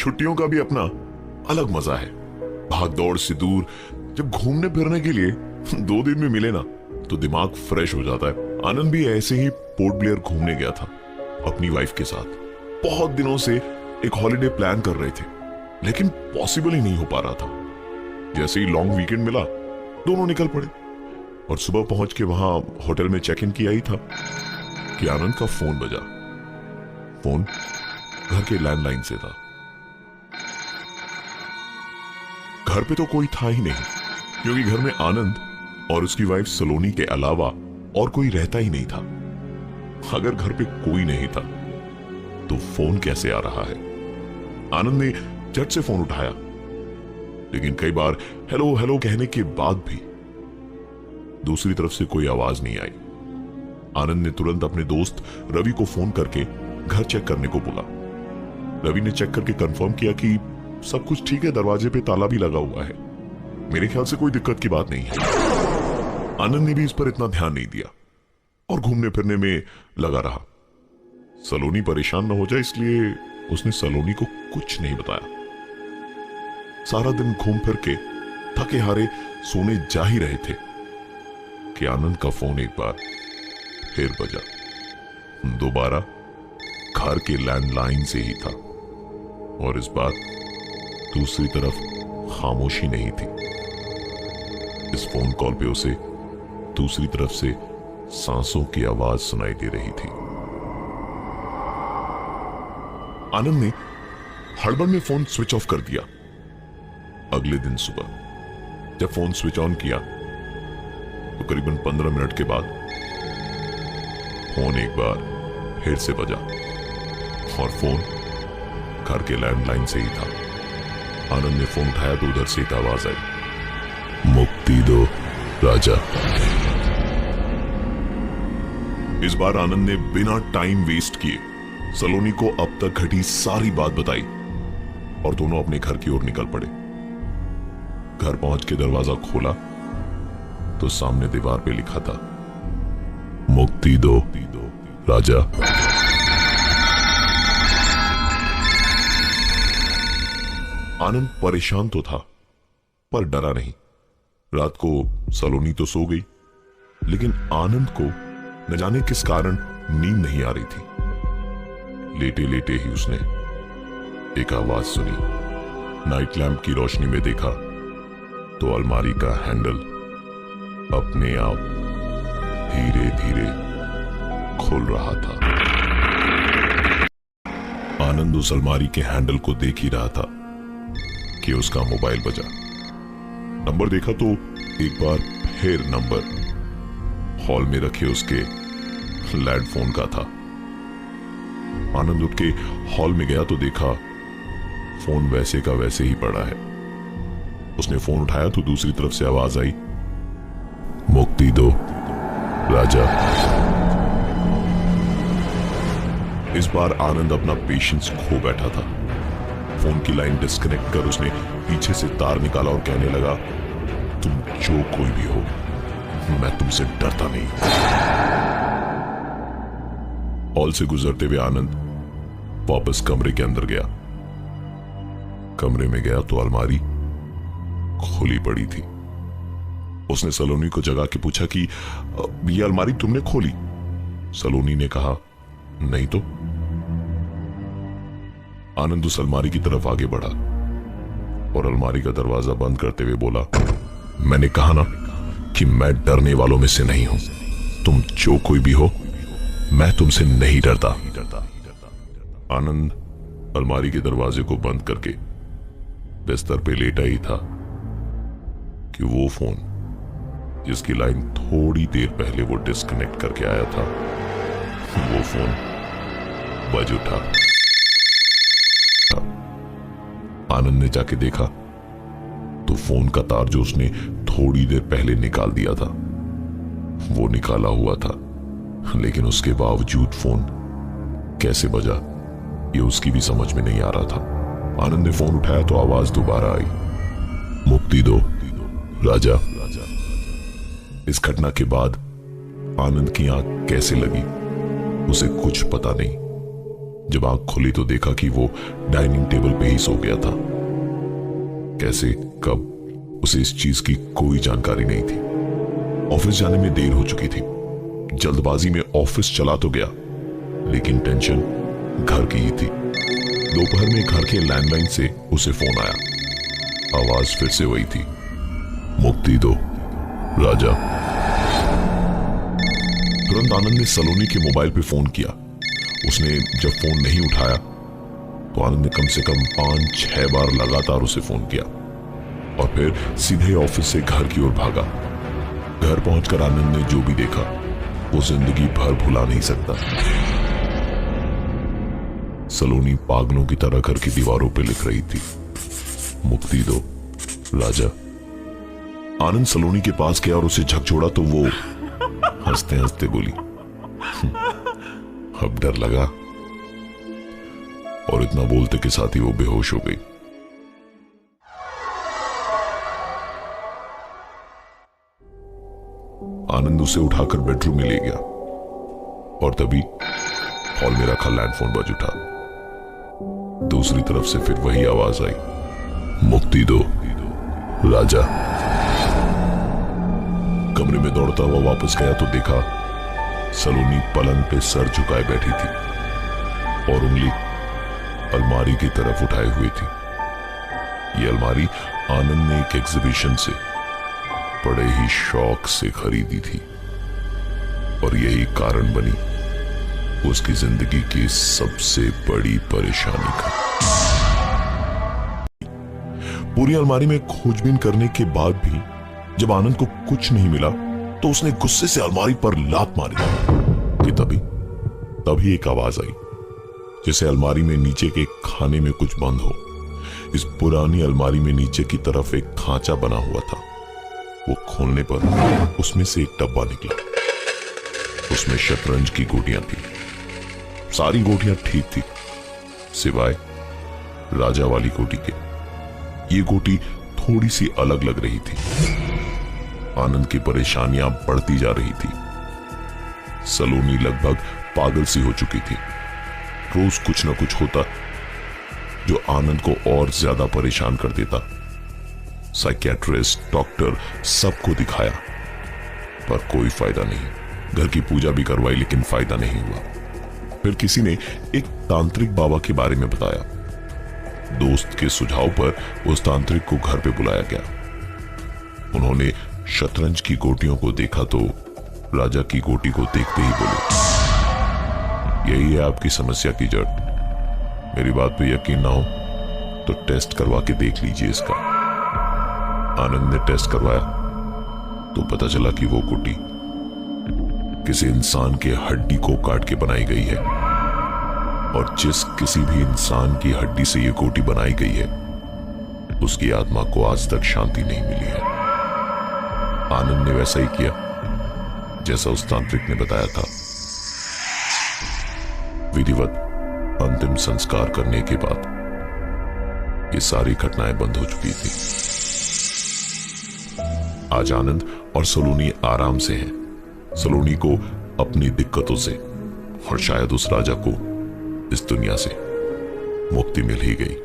छुट्टियों का भी अपना अलग मजा है। भाग दौड़ से दूर जब घूमने फिरने के लिए 2 दिन में मिले ना तो दिमाग फ्रेश हो जाता है। आनंद भी ऐसे ही पोर्ट ब्लेयर घूमने गया था अपनी वाइफ के साथ। बहुत दिनों से एक हॉलिडे प्लान कर रहे थे लेकिन पॉसिबल ही नहीं हो पा रहा था। जैसे ही लॉन्ग वीकेंड मिला दोनों निकल पड़े और सुबह पहुंच के वहां होटल में चेक इन किया ही था कि आनंद का फोन बजा। फोन घर के लैंडलाइन से था। घर पे तो कोई था ही नहीं क्योंकि घर में आनंद और उसकी वाइफ सलोनी के अलावा और कोई रहता ही नहीं था। अगर घर पे कोई नहीं था तो फोन कैसे आ रहा है? आनंद ने झट से फोन उठाया लेकिन कई बार हेलो हेलो कहने के बाद भी दूसरी तरफ से कोई आवाज नहीं आई। आनंद ने तुरंत अपने दोस्त रवि को फोन करके घर चेक करने को बोला। रवि ने चेक करके कंफर्म किया कि सब कुछ ठीक है, दरवाजे पे ताला भी लगा हुआ है। मेरे ख्याल से कोई दिक्कत की बात नहीं है। आनंद ने भी इस पर इतना ध्यान नहीं दिया और घूमने फिरने में लगा रहा। सलोनी परेशान न हो जाए इसलिए उसने सलोनी को कुछ नहीं बताया। सारा दिन घूम फिर के थके हारे सोने जा ही रहे थे कि आनंद का फोन एक बार फिर बजा। दोबारा घर के लैंडलाइन से ही था और इस बार दूसरी तरफ खामोशी नहीं थी। इस फोन कॉल पे उसे दूसरी तरफ से सांसों की आवाज सुनाई दे रही थी। आनंद ने हड़बड़ में फोन स्विच ऑफ कर दिया। अगले दिन सुबह जब फोन स्विच ऑन किया तो करीबन 15 मिनट के बाद फोन एक बार फिर से बजा और फोन घर के लैंडलाइन से ही था। आनंद ने फोन उठाया तो उधर से एक आवाज आई, मुक्ति दो राजा। इस बार आनंद ने बिना टाइम वेस्ट किए सलोनी को अब तक घटी सारी बात बताई और दोनों अपने घर की ओर निकल पड़े। घर पहुंच के दरवाजा खोला तो सामने दीवार पे लिखा था, मुक्ति दो राजा। आनंद परेशान तो था पर डरा नहीं। रात को सलोनी तो सो गई लेकिन आनंद को न जाने किस कारण नींद नहीं आ रही थी। लेटे लेटे ही उसने एक आवाज सुनी। नाइट लैंप की रोशनी में देखा तो अलमारी का हैंडल अपने आप धीरे धीरे खुल रहा था। आनंद उस अलमारी के हैंडल को देख ही रहा था कि उसका मोबाइल बजा। नंबर देखा तो एक बार फिर नंबर हॉल में रखे उसके लैंड फोन का था। आनंद उठ के हॉल में गया तो देखा फोन वैसे का वैसे ही पड़ा है। उसने फोन उठाया तो दूसरी तरफ से आवाज आई, मुक्ति दो राजा। इस बार आनंद अपना पेशेंस खो बैठा था। फोन की लाइन डिस्कनेक्ट कर उसने पीछे से तार निकाला और कहने लगा, तुम जो कोई भी हो मैं तुमसे डरता नहीं। हॉल से गुजरते हुए आनंद वापस कमरे के अंदर गया। कमरे में गया तो अलमारी खुली पड़ी थी। उसने सलोनी को जगा के पूछा कि ये अलमारी तुमने खोली? सलोनी ने कहा, नहीं तो। आनंद उस अलमारी की तरफ आगे बढ़ा और अलमारी का दरवाजा बंद करते हुए बोला, मैंने कहा ना कि मैं डरने वालों में से नहीं हूं। तुम जो कोई भी हो मैं तुमसे नहीं डरता। आनंद अलमारी के दरवाजे को बंद करके बिस्तर पे लेटा ही था कि वो फोन जिसकी लाइन थोड़ी देर पहले वो डिस्कनेक्ट करके आया था, वो फोन बज उठा। आनंद ने जाके देखा तो फोन का तार जो उसने थोड़ी देर पहले निकाल दिया था वो निकाला हुआ था, लेकिन उसके बावजूद फोन कैसे बजा ये उसकी भी समझ में नहीं आ रहा था। आनंद ने फोन उठाया तो आवाज दोबारा आई, मुक्ति दो राजा। इस घटना के बाद आनंद की आंख कैसे लगी उसे कुछ पता नहीं। जब आंख खुली तो देखा कि वो डाइनिंग टेबल पे ही सो गया था। कैसे, कब, उसे इस चीज की कोई जानकारी नहीं थी। ऑफिस जाने में देर हो चुकी थी। जल्दबाजी में ऑफिस चला तो गया, लेकिन टेंशन घर की ही थी। दोपहर में घर के लैंडलाइन से उसे फोन आया। आवाज फिर से वही थी, मुक्ति दो राजा। तुरंत आनंद ने सलोनी के मोबाइल पे फोन किया। उसने जब फोन नहीं उठाया तो आनंद ने कम से कम 5-6 बार लगातार उसे फोन किया और फिर सीधे ऑफिस से घर की ओर भागा। घर पहुंचकर आनंद ने जो भी देखा वो जिंदगी भर भुला नहीं सकता। सलोनी पागलों की तरह घर की दीवारों पे लिख रही थी, मुक्ति दो राजा। आनंद सलोनी के पास गया और उसे झकझोड़ा तो वो हंसते हंसते बोली, अब डर लगा। और इतना बोलते के साथ ही वो बेहोश हो गई। आनंद उसे उठाकर बेडरूम में ले गया और तभी हॉल में रखा लैंडफोन बज उठा। दूसरी तरफ से फिर वही आवाज आई, मुक्ति दो राजा। कमरे में दौड़ता हुआ वापस गया तो देखा सलोनी पलंग पे सर झुकाए बैठी थी और उंगली अलमारी की तरफ उठाए हुई थी। ये अलमारी आनंद ने एक एग्जीबिशन से बड़े ही शौक से खरीदी थी और यही कारण बनी उसकी जिंदगी की सबसे बड़ी परेशानी का। पूरी अलमारी में खोजबीन करने के बाद भी जब आनंद को कुछ नहीं मिला तो उसने गुस्से से अलमारी पर लात मारी कि तभी एक आवाज आई, जैसे अलमारी में नीचे के खाने में कुछ बंद हो। इस पुरानी अलमारी में नीचे की तरफ एक खांचा बना हुआ था। वो खोलने पर उसमें से एक डब्बा निकला। उसमें शतरंज की गोटियां थी। सारी गोटियां ठीक थी सिवाय राजा वाली गोटी के। ये गोटी थोड़ी सी अलग लग रही थी। आनंद की परेशानियां बढ़ती जा रही थी। सलोनी लगभग पागल सी हो चुकी थी। रोज कुछ न कुछ होता जो आनंद को और ज्यादा परेशान कर देता। साइकियाट्रिस्ट, डॉक्टर, सबको दिखाया पर कोई फायदा नहीं। घर की पूजा भी करवाई लेकिन फायदा नहीं हुआ। फिर किसी ने एक तांत्रिक बाबा के बारे में बताया। दोस्त के सुझाव पर उस तांत्रिक को घर पे बुलाया गया। उन्होंने शतरंज की गोटियों को देखा तो राजा की गोटी को देखते ही बोले, यही है आपकी समस्या की जड़। मेरी बात पे यकीन ना हो तो टेस्ट करवा के देख लीजिए इसका। आनंद ने टेस्ट करवाया तो पता चला कि वो गोटी किसी इंसान के हड्डी को काट के बनाई गई है और जिस किसी भी इंसान की हड्डी से ये गोटी बनाई गई है उसकी आत्मा को आज तक शांति नहीं मिली है। आनंद ने वैसा ही किया जैसा उस तांत्रिक ने बताया था। विधिवत अंतिम संस्कार करने के बाद ये सारी घटनाएं बंद हो चुकी थी। आज आनंद और सलोनी आराम से हैं। सलोनी को अपनी दिक्कतों से और शायद उस राजा को इस दुनिया से मुक्ति मिल ही गई।